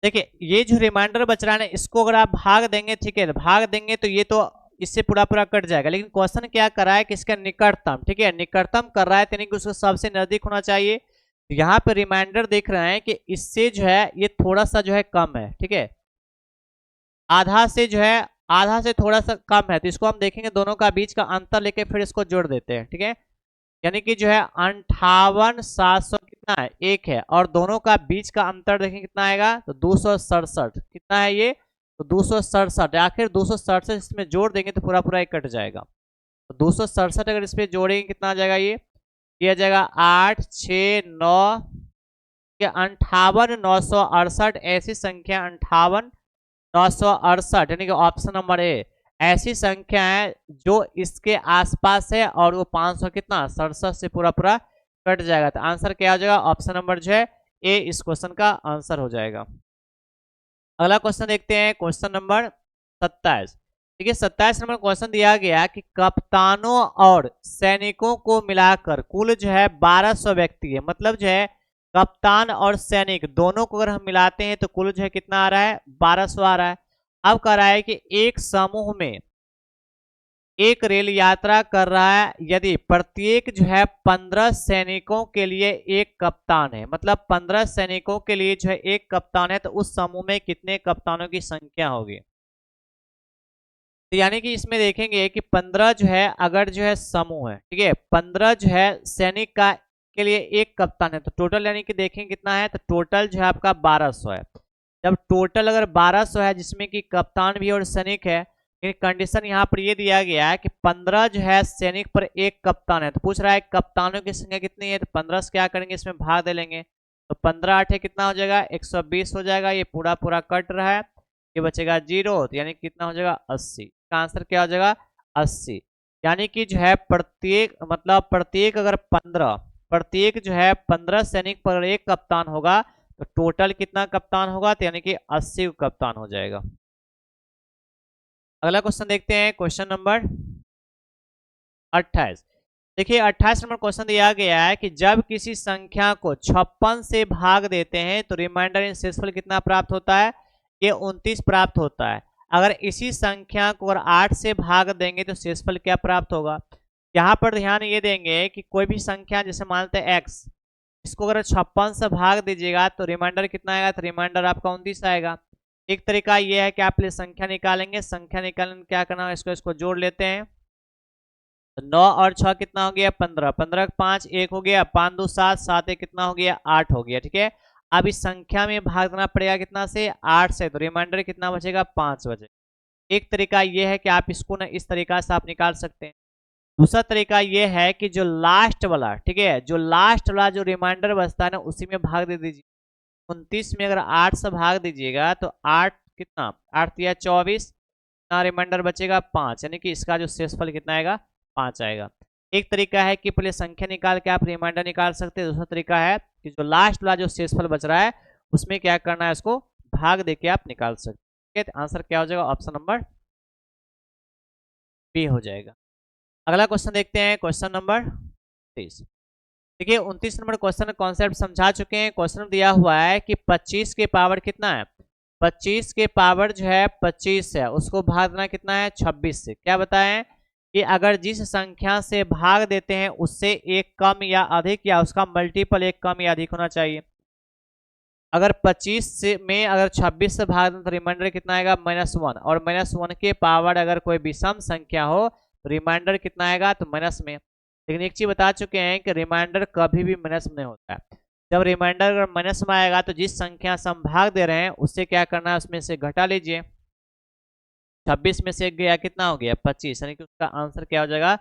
देखिए ये जो रिमाइंडर बच रहा है ना, इसको अगर आप भाग देंगे, ठीक है भाग देंगे, तो ये तो इससे पूरा पूरा कट जाएगा। लेकिन क्वेश्चन क्या कर रहा है कि इसका निकटतम, ठीक है निकटतम कर रहा है, यानी कि उसको सबसे नजदीक होना चाहिए। तो यहाँ पे रिमाइंडर देख रहे हैं कि इससे जो है ये थोड़ा सा जो है कम है। ठीक है, आधा से जो है, आधा से थोड़ा सा कम है, तो इसको हम देखेंगे दोनों का बीच का अंतर लेके फिर इसको जोड़ देते हैं। ठीक है, यानी कि जो है 58,700 कितना है, एक है, और दोनों का बीच का अंतर देखें कितना आएगा, तो 267 कितना है ये, तो 267, आखिर 267 इसमें जोड़ देंगे तो पूरा पूरा एक कट जाएगा। तो 267 अगर इसमें जोड़ेंगे कितना आ जाएगा, ये आ जाएगा 869 के 58,968, ऐसी संख्या 58 968 यानी कि ऑप्शन नंबर ए ऐसी संख्या है जो इसके आसपास है और वो 500 कितना 67 से पूरा पूरा कट जाएगा। तो आंसर क्या हो जाएगा, ऑप्शन नंबर जो है ए इस क्वेश्चन का आंसर हो जाएगा। अगला क्वेश्चन देखते हैं, क्वेश्चन नंबर 27। देखिए 27 नंबर क्वेश्चन दिया गया कि कप्तानों और सैनिकों को मिलाकर कुल जो है 1200 व्यक्ति है। मतलब जो है कप्तान और सैनिक दोनों को अगर हम मिलाते हैं तो कुल जो है कितना आ रहा है, 1200 आ रहा है। अब कह रहा है कि एक समूह में एक रेल यात्रा कर रहा है यदि प्रत्येक जो है 15 सैनिकों के लिए एक कप्तान है। मतलब 15 सैनिकों के लिए जो है एक कप्तान है, तो उस समूह में कितने कप्तानों की संख्या होगी। तो यानी कि इसमें देखेंगे कि 15 जो है अगर जो है समूह है, ठीक है, 15 जो है सैनिक का के लिए एक कप्तान है, तो टोटल यानी कि देखें कितना है, तो टोटल जो है आपका 1200 है। जब टोटल अगर 1200 है जिसमें कि कप्तान भी और सैनिक है, कंडीशन यहाँ पर ये दिया गया है कि 15 जो है सैनिक पर एक कप्तान है, तो पूछ रहा है कप्तानों की संख्या कितनी है, तो 15 से क्या करेंगे, इसमें भाग दे लेंगे। तो 15 8 कितना हो जाएगा, 120 हो जाएगा। ये पूरा पूरा कट रहा है, ये बचेगा 0, तो यानी कितना हो जाएगा 80। इसका आंसर क्या हो जाएगा 80। यानी कि जो है प्रत्येक मतलब प्रत्येक अगर 15 प्रत्येक जो है 15 सैनिक पर एक कप्तान होगा तो टोटल कितना कप्तान होगा, तो यानी कि 80 कप्तान हो जाएगा। अगला क्वेश्चन देखते हैं, क्वेश्चन नंबर 28। देखिए 28 नंबर क्वेश्चन दिया गया है कि जब किसी संख्या को 56 से भाग देते हैं तो रिमाइंडर इन शेषफल कितना प्राप्त होता है, ये 29 प्राप्त होता है। अगर इसी संख्या को अगर 8 से भाग देंगे तो शेषफल क्या प्राप्त होगा। यहाँ पर ध्यान ये देंगे कि कोई भी संख्या जैसे मानते हैं x, इसको अगर 56 से भाग दीजिएगा तो रिमाइंडर कितना आएगा, तो रिमाइंडर आपका 29 आएगा। एक तरीका ये है कि आप पहले संख्या निकालेंगे, संख्या निकालने क्या करना है, इसको जोड़ लेते हैं। तो 9 और 6 कितना हो गया 15, 15 5 1 हो गया, 5 2 7, 7 1 कितना हो गया 8 हो गया। ठीक है, अब इस संख्या में भाग देना पड़ेगा कितना से, 8 से, तो रिमाइंडर कितना बचेगा 5 बचेगा। एक तरीका ये है कि आप इसको ना इस तरीका से आप निकाल सकते हैं। दूसरा तरीका ये है कि जो लास्ट वाला, ठीक है, जो लास्ट वाला जो रिमाइंडर बचता है ना उसी में भाग दे दीजिए। 29 में अगर 8 से भाग दीजिएगा तो 8 कितना 8 या 24, कितना रिमाइंडर बचेगा 5, यानी कि इसका जो शेषफल कितना आएगा 5 आएगा। एक तरीका है कि पहले संख्या निकाल के आप रिमाइंडर निकाल सकते हैं। दूसरा तरीका है कि जो लास्ट वाला जो शेषफल बच रहा है उसमें क्या करना है, उसको भाग देके आप निकाल सकते हैं। आंसर क्या हो जाएगा, ऑप्शन नंबर बी हो जाएगा। अगला क्वेश्चन देखते हैं, क्वेश्चन नंबर 30। देखिए 29 नंबर क्वेश्चन कॉन्सेप्ट समझा चुके हैं। क्वेश्चन दिया हुआ है कि 25 के पावर कितना है, 25 के पावर जो है 25 है उसको भाग देना कितना है 26 से। क्या बताएं कि अगर जिस संख्या से भाग देते हैं उससे एक कम या अधिक या उसका मल्टीपल एक कम या अधिक होना चाहिए। अगर 25 से में अगर 26 से भाग दें तो रिमाइंडर कितना आएगा -1, और -1 के पावर अगर कोई विषम संख्या हो तो रिमाइंडर कितना आएगा, तो माइनस में। लेकिन एक चीज बता चुके हैं कि रिमाइंडर कभी भी माइनस में होता है। जब रिमाइंडर अगर माइनस में आएगा तो जिस संख्या से हम भाग दे रहे हैं उससे क्या करना है, उसमें से घटा लीजिए। 26 में से गया कितना हो गया 25, यानी कि उसका आंसर क्या हो जाएगा,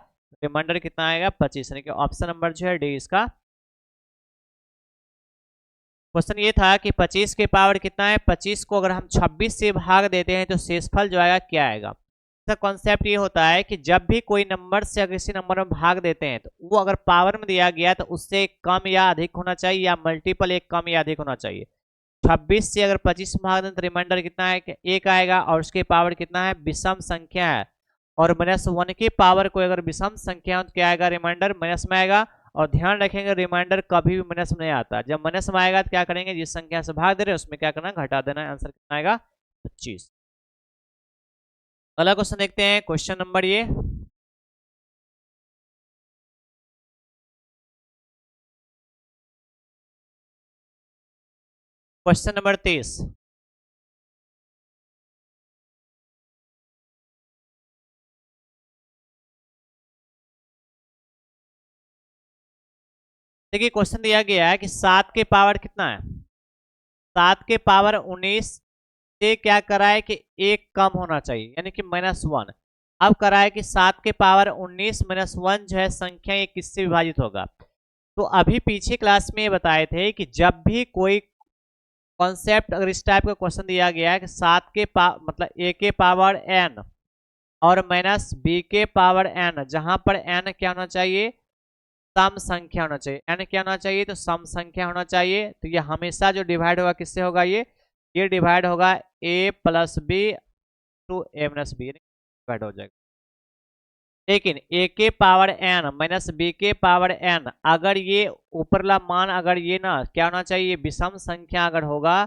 रिमाइंडर कितना आएगा 25, यानी कि ऑप्शन नंबर जो है डी इसका। क्वेश्चन ये था कि 25 के पावर कितना है, 25 को अगर हम 26 से भाग देते हैं तो शेषफल जो आएगा क्या आएगा। इसका कॉन्सेप्ट ये होता है कि जब भी कोई नंबर से अगर किसी नंबर में भाग देते हैं तो वो अगर पावर में दिया गया तो उससे कम या अधिक होना चाहिए या मल्टीपल एक कम या अधिक होना चाहिए। 26 से अगर 25 में भाग दें तो रिमाइंडर कितना है, एक आएगा, और उसके पावर कितना है विषम संख्या है, और -1 की पावर को अगर विषम संख्या है तो क्या आएगा, रिमाइंडर माइनस में आएगा। और ध्यान रखेंगे रिमाइंडर कभी भी माइनस में नहीं आता। जब माइनस में आएगा तो क्या करेंगे, जिस संख्या से भाग दे रहे हैं उसमें क्या करना, घटा देना है। आंसर कितना आएगा 25। अगला क्वेश्चन देखते हैं, क्वेश्चन नंबर ये क्वेश्चन नंबर 30। देखिए क्वेश्चन दिया गया है कि 7 के पावर कितना है, 7 के पावर 19 से क्या करा है कि एक कम होना चाहिए, यानी कि -1। अब करा है कि 7 के पावर 19 -1 जो है संख्या ये किससे विभाजित होगा। तो अभी पीछे क्लास में बताए थे कि जब भी कोई कॉन्सेप्ट अगर इस टाइप का क्वेश्चन दिया गया है कि 7 के मतलब a के पावर n और माइनस b के पावर n, जहां पर n क्या होना चाहिए, सम संख्या होना चाहिए। n क्या होना चाहिए, तो सम संख्या होना चाहिए। तो ये हमेशा जो डिवाइड होगा किससे होगा, ये डिवाइड होगा a plus b to a minus b, divide हो जाएगा। लेकिन a के पावर n माइनस b के पावर n, अगर ये ऊपरला मान अगर ये ना क्या होना चाहिए, विषम संख्या अगर होगा,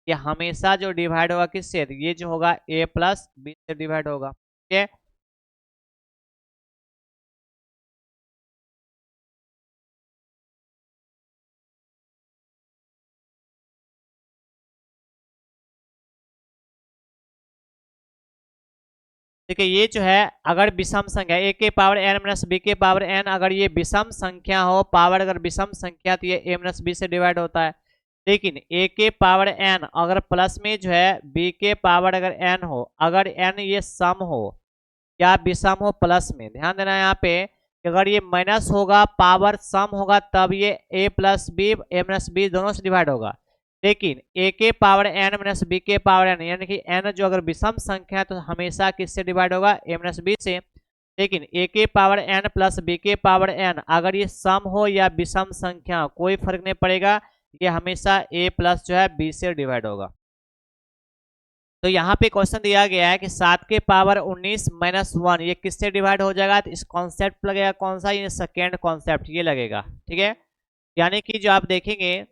ये हमेशा जो डिवाइड होगा किससे, ये जो होगा a प्लस बी से डिवाइड होगा। ठीक है, देखिए ये जो है अगर विषम संख्या a के पावर n माइनस b के पावर n, अगर ये विषम संख्या हो, पावर अगर विषम संख्या, तो ये a माइनस b से डिवाइड होता है। लेकिन a के पावर n अगर प्लस में जो है b के पावर अगर n हो, अगर n ये सम हो या विषम हो प्लस में, ध्यान देना यहाँ पे कि अगर ये माइनस होगा पावर सम होगा तब ये a plus b a minus b दोनों से डिवाइड होगा। लेकिन a के पावर n माइनस b के पावर n, यानी कि n जो अगर विषम संख्या है तो हमेशा किससे डिवाइड होगा, a माइनस b से। लेकिन a के पावर n प्लस b के पावर n अगर ये सम हो या विषम संख्या कोई फर्क नहीं पड़ेगा, ये हमेशा a प्लस जो है b से डिवाइड होगा। तो यहाँ पे क्वेश्चन दिया गया है कि 7 के पावर 19 माइनस 1 ये किससे डिवाइड हो जाएगा, तो इस कॉन्सेप्ट लगेगा कौन सा, ये सेकेंड कॉन्सेप्ट ये लगेगा। ठीक है, यानी कि जो आप देखेंगे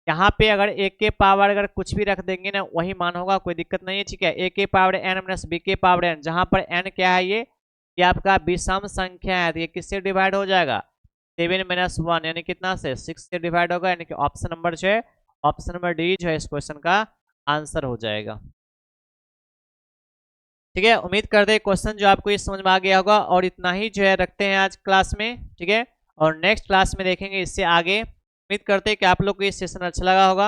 यहाँ पे अगर a के पावर अगर कुछ भी रख देंगे ना वही मान होगा, कोई दिक्कत नहीं है। ठीक है, a के पावर n माइनस b के पावर n, जहाँ पर n क्या है, ये आपका विषम संख्या है, तो ये किससे डिवाइड हो जाएगा, 7 माइनस 1 यानी कितना से 6 से डिवाइड होगा, यानी कि ऑप्शन नंबर जो है, ऑप्शन नंबर डी जो है इस क्वेश्चन का आंसर हो जाएगा। ठीक है, उम्मीद करते हैं क्वेश्चन जो आपको ये समझ में आ गया होगा, और इतना ही जो है रखते हैं आज क्लास में। ठीक है, और नेक्स्ट क्लास में देखेंगे इससे आगे। उम्मीद करते हैं कि आप लोग को ये सेशन अच्छा लगा होगा।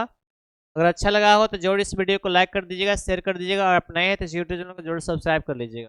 अगर अच्छा लगा हो तो जरूर इस वीडियो को लाइक कर दीजिएगा, शेयर कर दीजिएगा, और आप नए हैं तो यूट्यूब चैनल को जरूर सब्सक्राइब कर लीजिएगा।